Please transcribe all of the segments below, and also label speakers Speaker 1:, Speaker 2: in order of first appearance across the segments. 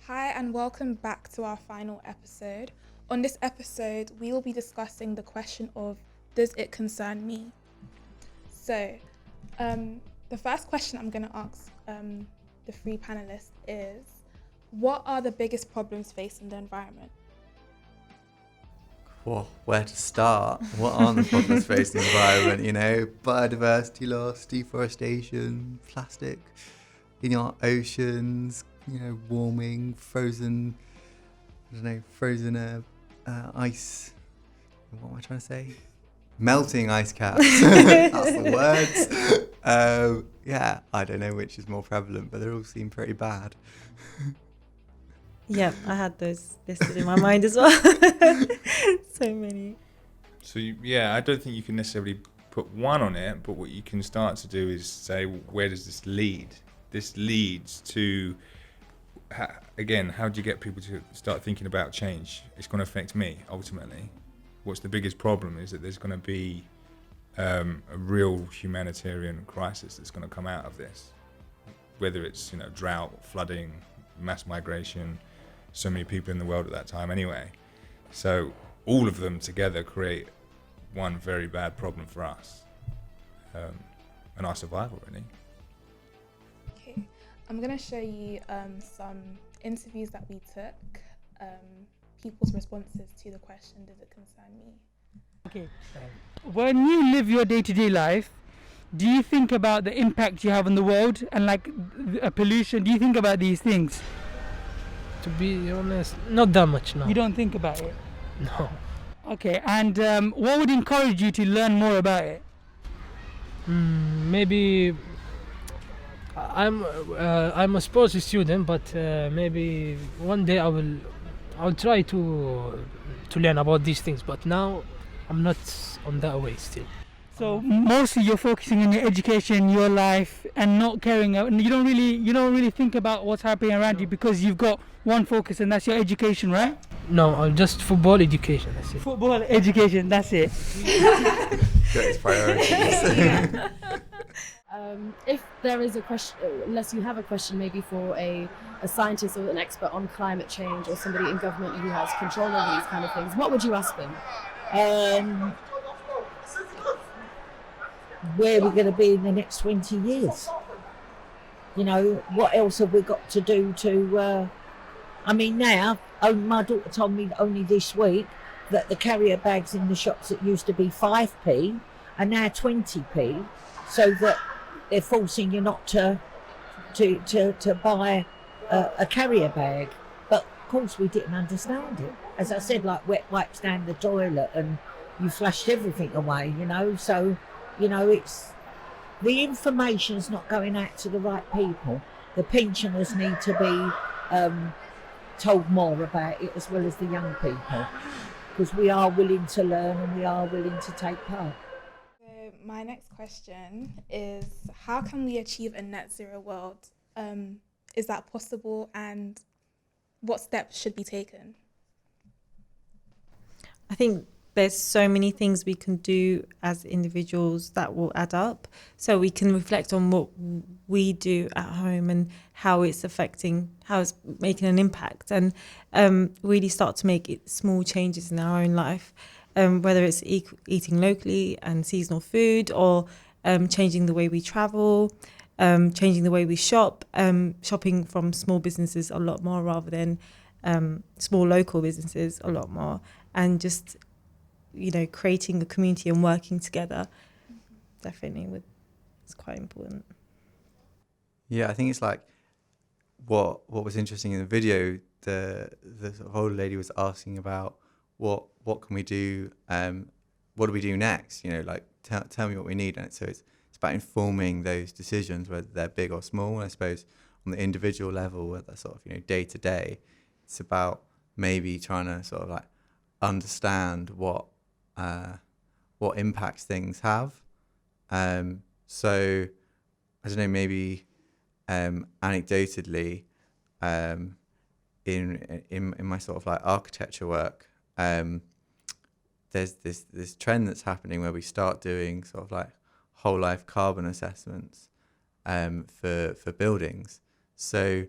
Speaker 1: Hi and welcome back to our final episode. On this episode, we will be discussing the question of, does it concern me? So, the first question I'm going to ask the three panelists is, what are the biggest problems facing the environment?
Speaker 2: Well, where to start? What are the problems facing the environment? You know, biodiversity loss, deforestation, plastic in our oceans, you know, warming, frozen ice. What am I trying to say? Melting ice caps. That's the words. Yeah, I don't know which is more prevalent, but they all seem pretty bad.
Speaker 3: Yeah, I had those listed in my mind as well. So many.
Speaker 4: So I don't think you can necessarily put one on it, but what you can start to do is say, where does this lead? This leads to, again, how do you get people to start thinking about change? It's going to affect me, ultimately. What's the biggest problem is that there's going to be a real humanitarian crisis that's going to come out of this. Whether it's, drought, flooding, mass migration, so many people in the world at that time anyway. So all of them together create one very bad problem for us and our survival, really.
Speaker 1: Okay, I'm going to show you some interviews that we took, people's responses to the question, does it concern me?
Speaker 5: Okay, when you live your day-to-day life, do you think about the impact you have on the world and pollution? Do you think about these things?
Speaker 6: To be honest, not that much, no.
Speaker 5: You don't think about it?
Speaker 6: No.
Speaker 5: Okay, and what would encourage you to learn more about it?
Speaker 6: Maybe I'm a sports student, but maybe one day I'll try to learn about these things. But now I'm not on that way still.
Speaker 5: So mostly you're focusing on your education, your life, and not caring. And you don't really think about what's happening around you because you've got one focus, and that's your education, right?
Speaker 6: No, I'm just football education. That's it.
Speaker 5: Football education. That's it.
Speaker 2: Got his priorities.
Speaker 7: If there is a question, unless you have a question maybe for a scientist or an expert on climate change or somebody in government who has control over these kind of things, what would you ask them?
Speaker 8: Where we're going to be in the next 20 years. You know, what else have we got to do to... now, my daughter told me only this week that the carrier bags in the shops that used to be 5p are now 20p, so that they're forcing you not to buy a carrier bag. But of course we didn't understand it. As I said, like wet wipes down the toilet and you flushed everything away, so... it's the information's not going out to the right people. The pensioners need to be told more about it, as well as the young people, because we are willing to learn and we are willing to take part.
Speaker 1: So my next question is, how can we achieve a net zero world? Is that possible, and what steps should be taken?
Speaker 3: I think there's so many things we can do as individuals that will add up. So we can reflect on what we do at home and how it's making an impact, and really start to make small changes in our own life, whether it's eating locally and seasonal food, or changing the way we travel, changing the way we shop, shopping from small businesses a lot more rather than small local businesses a lot more, and just creating a community and working together. Definitely it's quite important.
Speaker 2: Yeah, I think it's like what was interesting in the video, the sort of older lady was asking about what can we do, what do we do next? Tell me what we need. And so it's about informing those decisions, whether they're big or small. And I suppose on the individual level, whether sort of day to day, it's about maybe trying to sort of like understand what impacts things have. So I don't know, maybe anecdotally, in my sort of like architecture work, there's this trend that's happening where we start doing sort of like whole life carbon assessments for buildings. So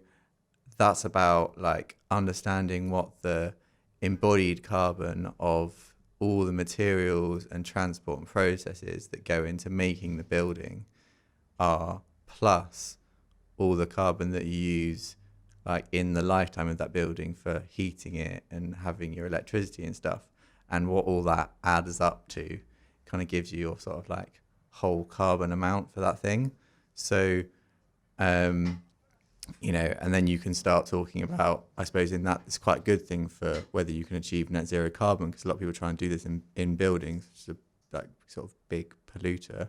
Speaker 2: that's about like understanding what the embodied carbon of all the materials and transport and processes that go into making the building are, plus all the carbon that you use like in the lifetime of that building for heating it and having your electricity and stuff, and what all that adds up to kind of gives you your sort of like whole carbon amount for that thing. So you know, and then you can start talking about, I suppose in that it's quite a good thing for whether you can achieve net zero carbon, because a lot of people try and do this in buildings, which is a like sort of big polluter.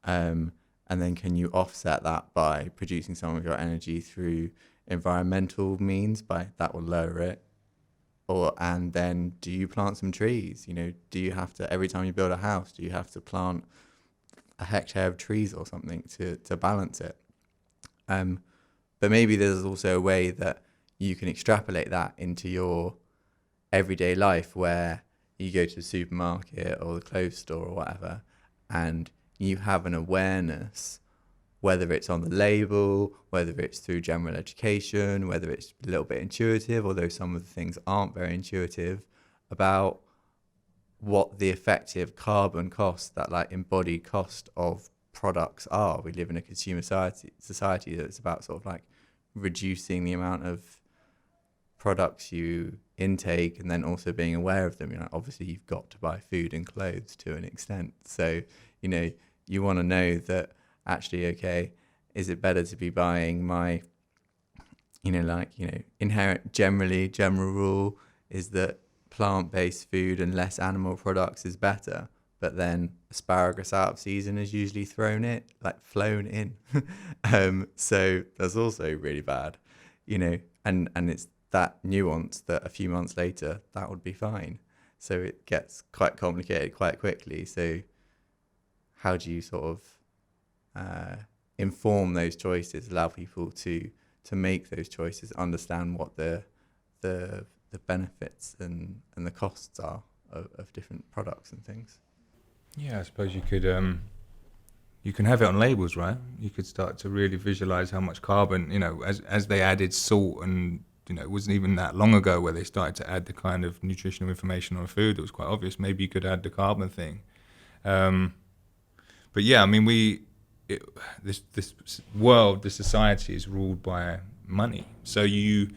Speaker 2: And then can you offset that by producing some of your energy through environmental means, by that will lower it? Or, and then do you plant some trees? You know, do you have to, every time you build a house, do you have to plant a hectare of trees or something to balance it? But maybe there's also a way that you can extrapolate that into your everyday life, where you go to the supermarket or the clothes store or whatever, and you have an awareness, whether it's on the label, whether it's through general education, whether it's a little bit intuitive, although some of the things aren't very intuitive, about what the effective carbon cost, that like embodied cost of products are. We live in a consumer society that's about sort of like reducing the amount of products you intake, and then also being aware of them. You know, obviously you've got to buy food and clothes to an extent, so you know you want to know that actually, okay, is it better to be buying my, you know, like, you know, general rule is that plant-based food and less animal products is better, but then asparagus out of season is usually flown in. So that's also really bad, you know, and it's that nuance that a few months later, that would be fine. So it gets quite complicated quite quickly. So how do you sort of inform those choices, allow people to make those choices, understand what the benefits and the costs are of different products and things?
Speaker 4: Yeah, I suppose you could you can have it on labels, right? You could start to really visualize how much carbon, you know, as they added salt, and you know, it wasn't even that long ago where they started to add the kind of nutritional information on food that was quite obvious. Maybe you could add the carbon thing. But yeah, I mean, this world, this society is ruled by money. So you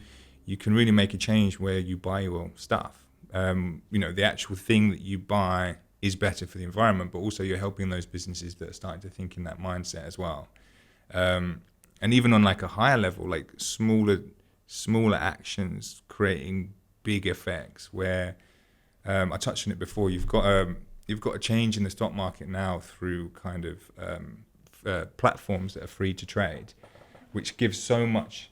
Speaker 4: can really make a change where you buy your stuff. You know, the actual thing that you buy is better for the environment, but also you're helping those businesses that are starting to think in that mindset as well. And even on like a higher level, like smaller actions creating big effects. Where I touched on it before. You've got a change in the stock market now through kind of platforms that are free to trade, which gives so much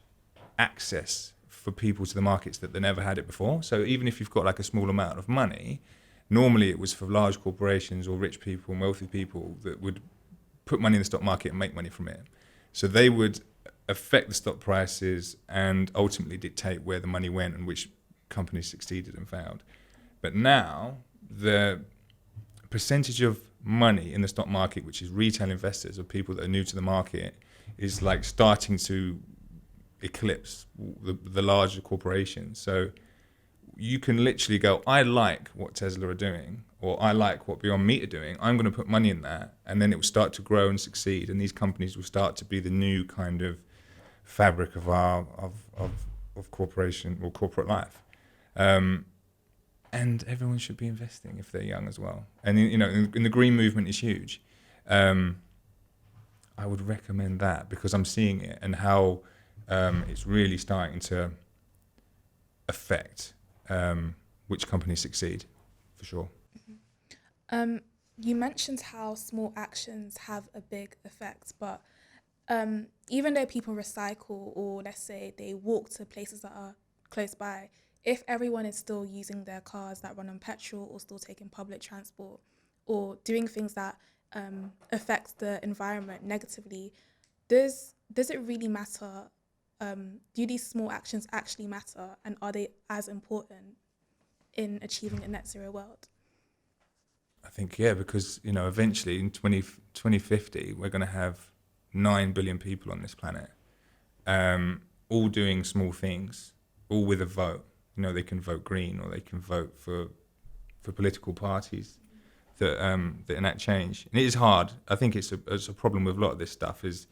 Speaker 4: access for people to the markets that they never had it before. So even if you've got like a small amount of money, normally it was for large corporations or rich people and wealthy people that would put money in the stock market and make money from it. So they would affect the stock prices and ultimately dictate where the money went and which companies succeeded and failed. But now the percentage of money in the stock market, which is retail investors or people that are new to the market, is like starting to eclipse the larger corporations. So you can literally go, I like what Tesla are doing, or I like what Beyond Meat are doing. I'm going to put money in that, and then it will start to grow and succeed. And these companies will start to be the new kind of fabric of our of corporation or corporate life. And everyone should be investing if they're young as well. And you know, in the green movement is huge. I would recommend that because I'm seeing it and how it's really starting to affect which companies succeed, for sure.
Speaker 1: You mentioned how small actions have a big effect, but even though people recycle, or let's say they walk to places that are close by, if everyone is still using their cars that run on petrol, or still taking public transport, or doing things that affect the environment negatively, does it really matter? Do these small actions actually matter, and are they as important in achieving a net zero world?
Speaker 4: I think, yeah, because, you know, eventually in 2050, we're going to have 9 billion people on this planet. all doing small things, all with a vote. You know, they can vote green or they can vote for political parties that enact change. And it is hard. I think it's a problem with a lot of this stuff is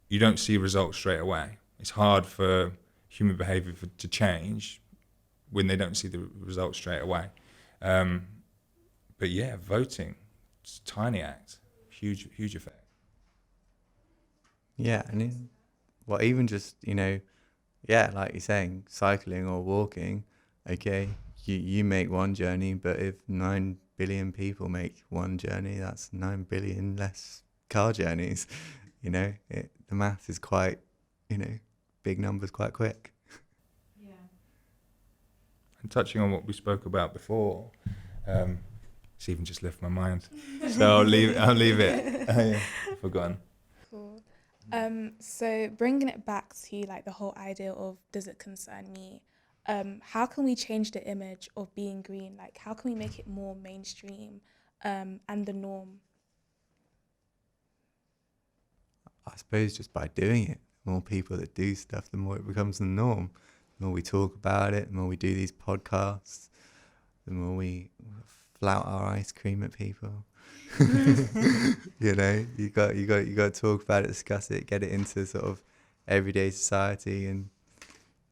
Speaker 4: you don't see results straight away. It's hard for human behaviour to change when they don't see the results straight away. But yeah, voting, it's a tiny act, huge effect.
Speaker 2: Yeah, and even just, you know, yeah, like you're saying, cycling or walking, okay, you make one journey, but if 9 billion people make one journey, that's 9 billion less car journeys. You know, the math is quite, you know, big numbers quite quick.
Speaker 3: Yeah.
Speaker 4: And touching on what we spoke about before, it's even just left my mind. So I'll leave it. I've forgotten.
Speaker 1: Cool. So bringing it back to like the whole idea of does it concern me? How can we change the image of being green? Like, how can we make it more mainstream and the norm?
Speaker 2: I suppose just by doing it. The more people that do stuff, the more it becomes the norm. The more we talk about it, the more we do these podcasts, the more we flout our ice cream at people. You know, you got to talk about it, discuss it, get it into sort of everyday society, and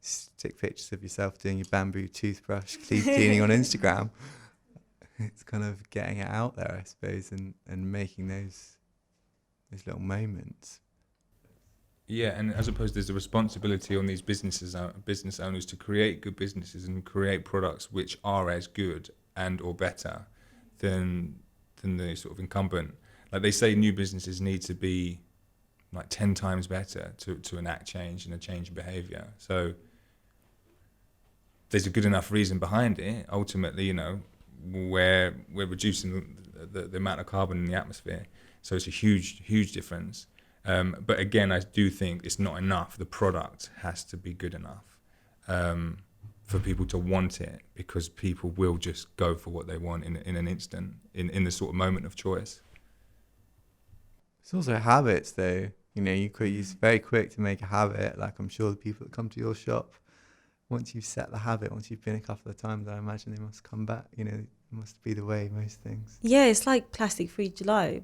Speaker 2: stick pictures of yourself doing your bamboo toothbrush cleaning on Instagram. It's kind of getting it out there, I suppose, and making those little moments.
Speaker 4: Yeah, and I suppose there's a responsibility on these business owners to create good businesses and create products which are as good and or better than the sort of incumbent. Like they say, new businesses need to be like 10 times better to enact change and a change in behaviour. So there's a good enough reason behind it. Ultimately, you know, we're reducing the amount of carbon in the atmosphere, so it's a huge difference. But again, I do think it's not enough. The product has to be good enough for people to want it, because people will just go for what they want in an instant, in the sort of moment of choice.
Speaker 2: It's also habits, though. You know, you're very quick to make a habit. Like, I'm sure the people that come to your shop, once you've set the habit, once you've been a couple of times, I imagine they must come back. You know, it must be the way most things.
Speaker 3: Yeah, it's like plastic-free July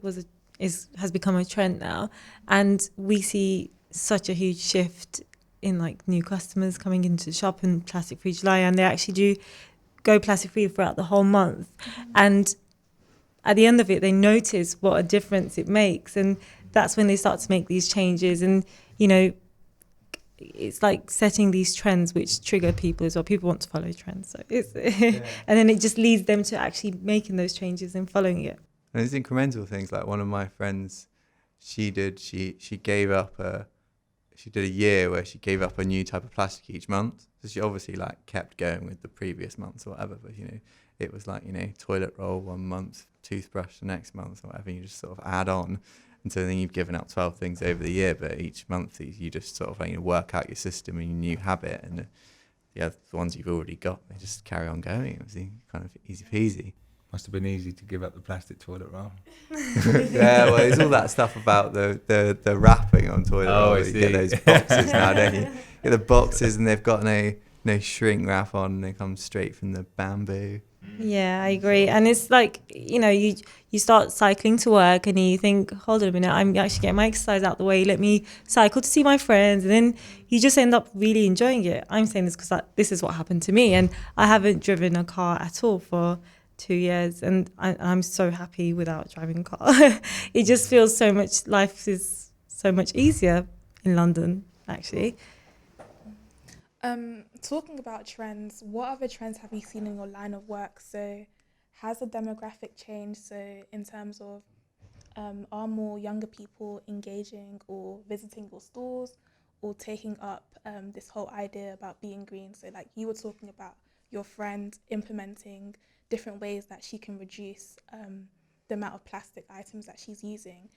Speaker 3: has become a trend now, and we see such a huge shift in like new customers coming into the shop in plastic-free July, and they actually do go plastic-free throughout the whole month. And at the end of it, they notice what a difference it makes, and that's when they start to make these changes. And you know, it's like setting these trends which trigger people as well. People want to follow trends, so it's and then it just leads them to actually making those changes and following it.
Speaker 2: And there's incremental things. Like one of my friends, she did a year where she gave up a new type of plastic each month. So she obviously like kept going with the previous months or whatever, but you know, it was like, you know, toilet roll 1 month, toothbrush the next month or whatever. You just sort of add on. And so then you've given up 12 things over the year, but each month you just sort of like, you know, work out your system and your new habit, and the ones you've already got, they just carry on going. It was kind of easy peasy.
Speaker 4: Must have been easy to give up the plastic toilet roll.
Speaker 2: Yeah, well, there's all that stuff about the wrapping on toilet roll. You get those boxes now, don't you? You get the boxes and they've got no shrink wrap on, and they come straight from the bamboo.
Speaker 3: Yeah, I agree. And it's like, you know, you start cycling to work and you think, hold on a minute, I'm actually getting my exercise out the way. Let me cycle to see my friends. And then you just end up really enjoying it. I'm saying this because this is what happened to me. And I haven't driven a car at all for 2 years. And I'm so happy without driving a car. It just feels life is so much easier in London, actually.
Speaker 1: Talking about trends, what other trends have you seen in your line of work? So has the demographic changed? So in terms of are more younger people engaging or visiting your stores or taking up this whole idea about being green? So like you were talking about your friend implementing different ways that she can reduce the amount of plastic items that she's using.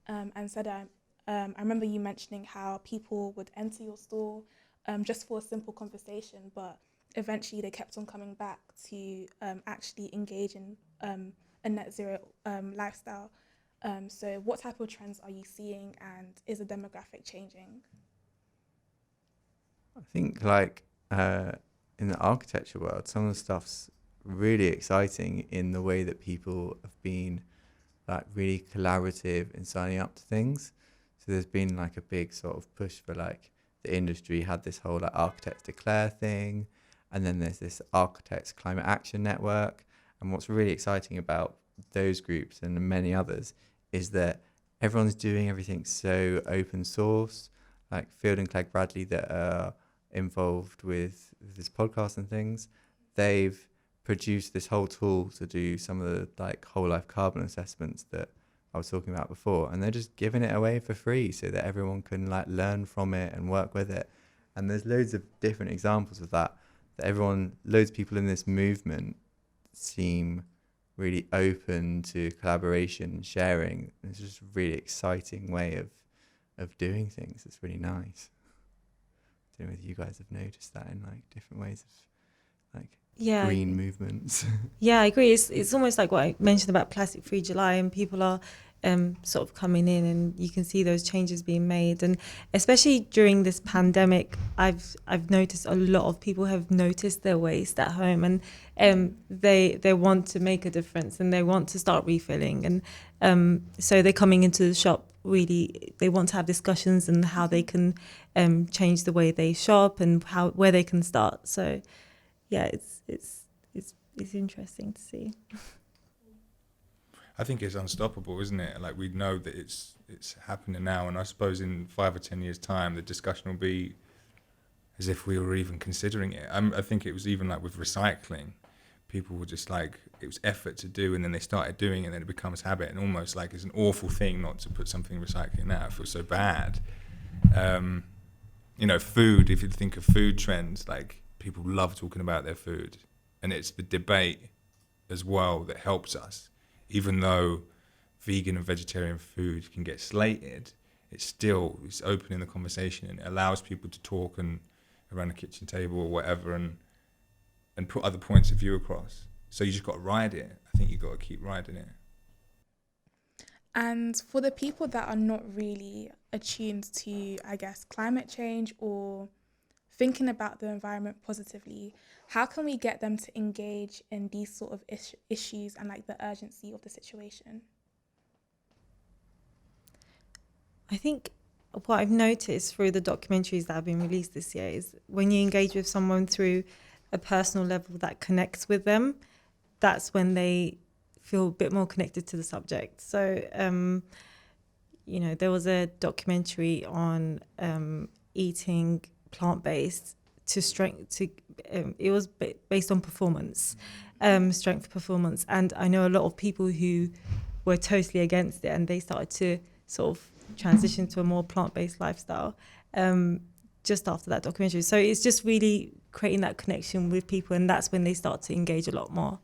Speaker 1: And Seda, I remember you mentioning how people would enter your store just for a simple conversation, but eventually they kept on coming back to actually engage in a net zero lifestyle. So what type of trends are you seeing, and is the demographic changing?
Speaker 2: I think like in the architecture world, some of the stuff's really exciting in the way that people have been like really collaborative in signing up to things. So there's been like a big sort of push for like the industry had this whole like Architects Declare thing, and then there's this Architects Climate Action Network. And what's really exciting about those groups and many others is that everyone's doing everything so open source. Like Field and Clegg Bradley that are involved with this podcast and things, they've produced this whole tool to do some of the like whole life carbon assessments that I was talking about before, and they're just giving it away for free so that everyone can like learn from it and work with it. And there's loads of different examples of that loads of people in this movement seem really open to collaboration and sharing. It's just a really exciting way of doing things. It's really nice. I don't know whether you guys have noticed that in like different ways of like green movements.
Speaker 3: Yeah, I agree. It's almost like what I mentioned about Plastic Free July, and people are sort of coming in, and you can see those changes being made. And especially during this pandemic, I've noticed a lot of people have noticed their waste at home, and they want to make a difference, and they want to start refilling. And so they're coming into the shop. Really, they want to have discussions and how they can change the way they shop and where they can start. So yeah, it's interesting to see.
Speaker 4: I think it's unstoppable, isn't it? Like, we know that it's happening now, and I suppose in 5 or 10 years' time, the discussion will be as if we were even considering it. I think it was even like with recycling, people were just like, it was effort to do, and then they started doing it, and then it becomes habit, and almost like it's an awful thing not to put something in recycling now. It feels so bad. Food, if you think of food trends, like, people love talking about their food, and it's the debate as well that helps us. Even though vegan and vegetarian food can get slated, it's opening the conversation, and it allows people to talk and around the kitchen table or whatever, and put other points of view across. So you just got to ride it. I think you got to keep riding it.
Speaker 1: And for the people that are not really attuned to, I guess, climate change or thinking about the environment positively, how can we get them to engage in these sort of issues and like the urgency of the situation?
Speaker 3: I think what I've noticed through the documentaries that have been released this year is when you engage with someone through a personal level that connects with them, that's when they feel a bit more connected to the subject. So, there was a documentary on eating plant-based it was based on performance, strength performance. And I know a lot of people who were totally against it, and they started to sort of transition to a more plant-based lifestyle just after that documentary. So it's just really creating that connection with people, and that's when they start to engage a lot more.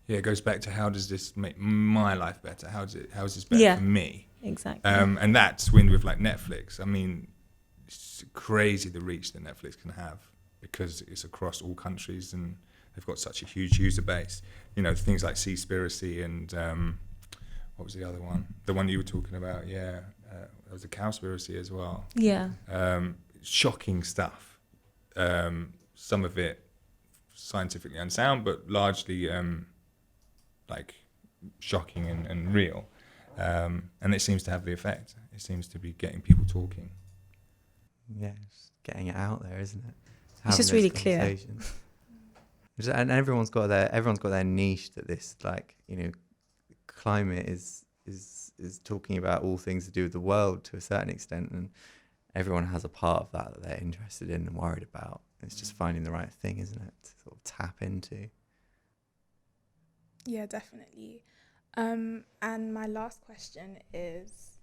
Speaker 4: Yeah, it goes back to, how does this make my life better? How is this better for me?
Speaker 3: Exactly.
Speaker 4: And that's when with like Netflix. I mean, it's crazy the reach that Netflix can have because it's across all countries and they've got such a huge user base. Things like Seaspiracy and what was the other one? The one you were talking about, yeah. There was a Cowspiracy as well.
Speaker 3: Yeah.
Speaker 4: Shocking stuff. Some of it scientifically unsound, but largely like shocking and real. And it seems to have the effect. It seems to be getting people talking.
Speaker 2: Yeah, just getting it out there, isn't it?
Speaker 3: It's just really clear.
Speaker 2: And everyone's got their niche that this, like, climate is talking about all things to do with the world to a certain extent, and everyone has a part of that they're interested in and worried about. It's just finding the right thing, isn't it, to sort of tap into.
Speaker 1: Yeah, definitely. And my last question is,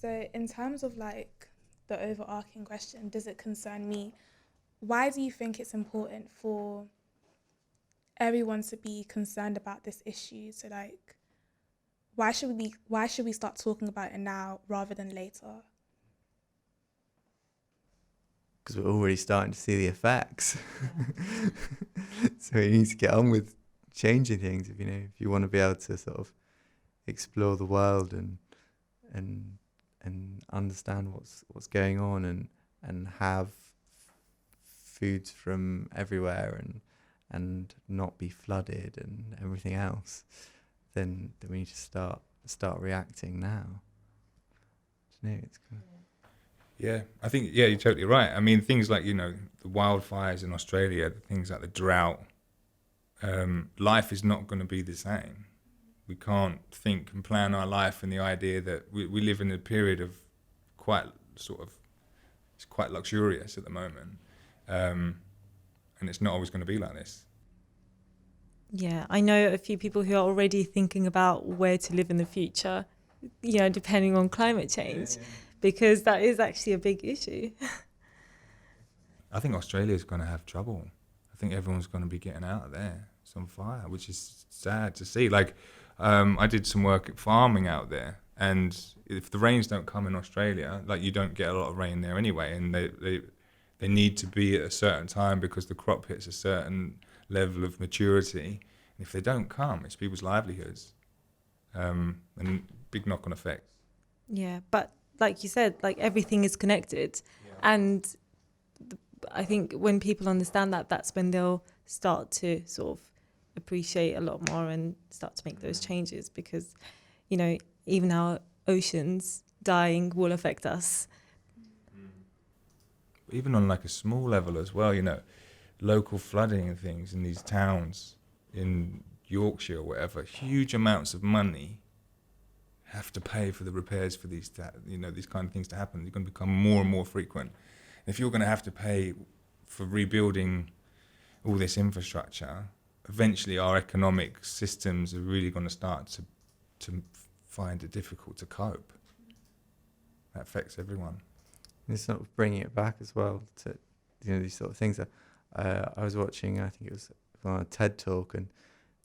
Speaker 1: so in terms of like the overarching question, does it concern me? Why do you think it's important for everyone to be concerned about this issue? So like, why should we start talking about it now rather than later?
Speaker 2: Because we're already starting to see the effects. So we need to get on with changing things. If you want to be able to sort of explore the world and understand what's going on, and have foods from everywhere and not be flooded and everything else, then we need to start reacting now. You know, it's kind of...
Speaker 4: Yeah, I think, yeah, you're totally right. I mean, things like, you know, the wildfires in Australia, things like the drought, life is not going to be the same. We can't think and plan our life in the idea that we live in a period of it's quite luxurious at the moment. And it's not always going to be like this.
Speaker 3: Yeah, I know a few people who are already thinking about where to live in the future, you know, depending on climate change, because that is actually a big issue.
Speaker 4: I think Australia's going to have trouble. I think everyone's going to be getting out of there. It's on fire, which is sad to see. Like, I did some work at farming out there, and if the rains don't come in Australia, like, you don't get a lot of rain there anyway, and they need to be at a certain time because the crop hits a certain level of maturity. And if they don't come, it's people's livelihoods, and big knock-on effects.
Speaker 3: Yeah, but like you said, like, everything is connected. Yeah. And I think when people understand that, that's when they'll start to sort of appreciate a lot more and start to make those changes, because, you know, even our oceans dying will affect us.
Speaker 4: Even on like a small level as well, you know, local flooding and things in these towns in Yorkshire or whatever, huge amounts of money have to pay for the repairs for these, you know, these kind of things to happen. They're going to become more and more frequent. If you're going to have to pay for rebuilding all this infrastructure, eventually our economic systems are really going to start to find it difficult to cope. That affects everyone.
Speaker 2: And sort of bringing it back as well to, you know, these sort of things. I was watching, I think it was on a TED talk, and,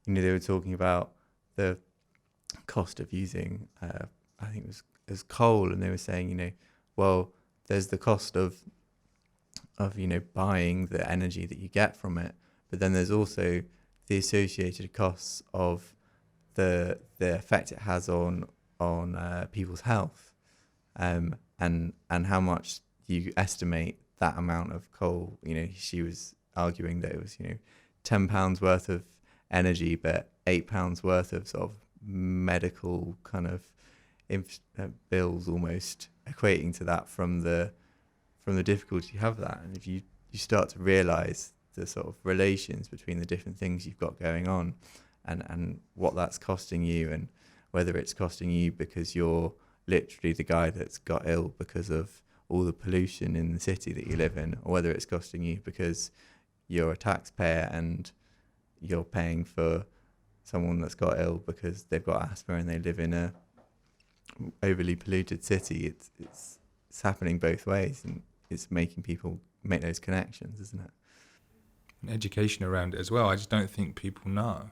Speaker 2: you know, they were talking about the cost of using, I think it was coal, and they were saying, you know, well, there's the cost of you know, buying the energy that you get from it, but then there's also the associated costs of the effect it has on people's health, and how much you estimate that amount of coal. You know, she was arguing that it was, you know, £10 worth of energy, but £8 worth of sort of medical kind of bills, almost equating to that from the difficulty you have that. And if you start to realise the sort of relations between the different things you've got going on, and what that's costing you, and whether it's costing you because you're literally the guy that's got ill because of all the pollution in the city that you live in, or whether it's costing you because you're a taxpayer and you're paying for someone that's got ill because they've got asthma and they live in a overly polluted city. It's happening both ways, and it's making people make those connections, isn't it?
Speaker 4: And education around it as well. I just don't think people know.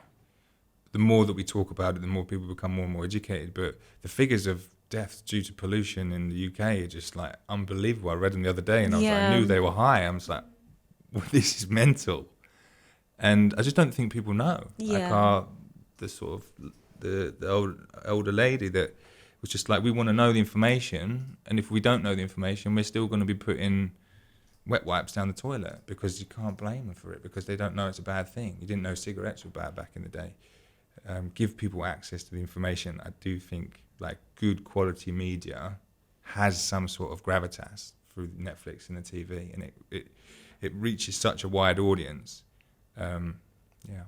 Speaker 4: The more that we talk about it, the more people become more and more educated. But the figures of deaths due to pollution in the UK are just like unbelievable. I read them the other day, and I was like, I knew they were high. I was like, well, this is mental. And I just don't think people know.
Speaker 3: Yeah.
Speaker 4: Like the older lady that was just like, we want to know the information, and if we don't know the information, we're still going to be putting wet wipes down the toilet, because you can't blame them for it, because they don't know it's a bad thing. You didn't know cigarettes were bad back in the day. Give people access to the information. I do think like good quality media has some sort of gravitas through Netflix and the TV, and it reaches such a wide audience. Yeah.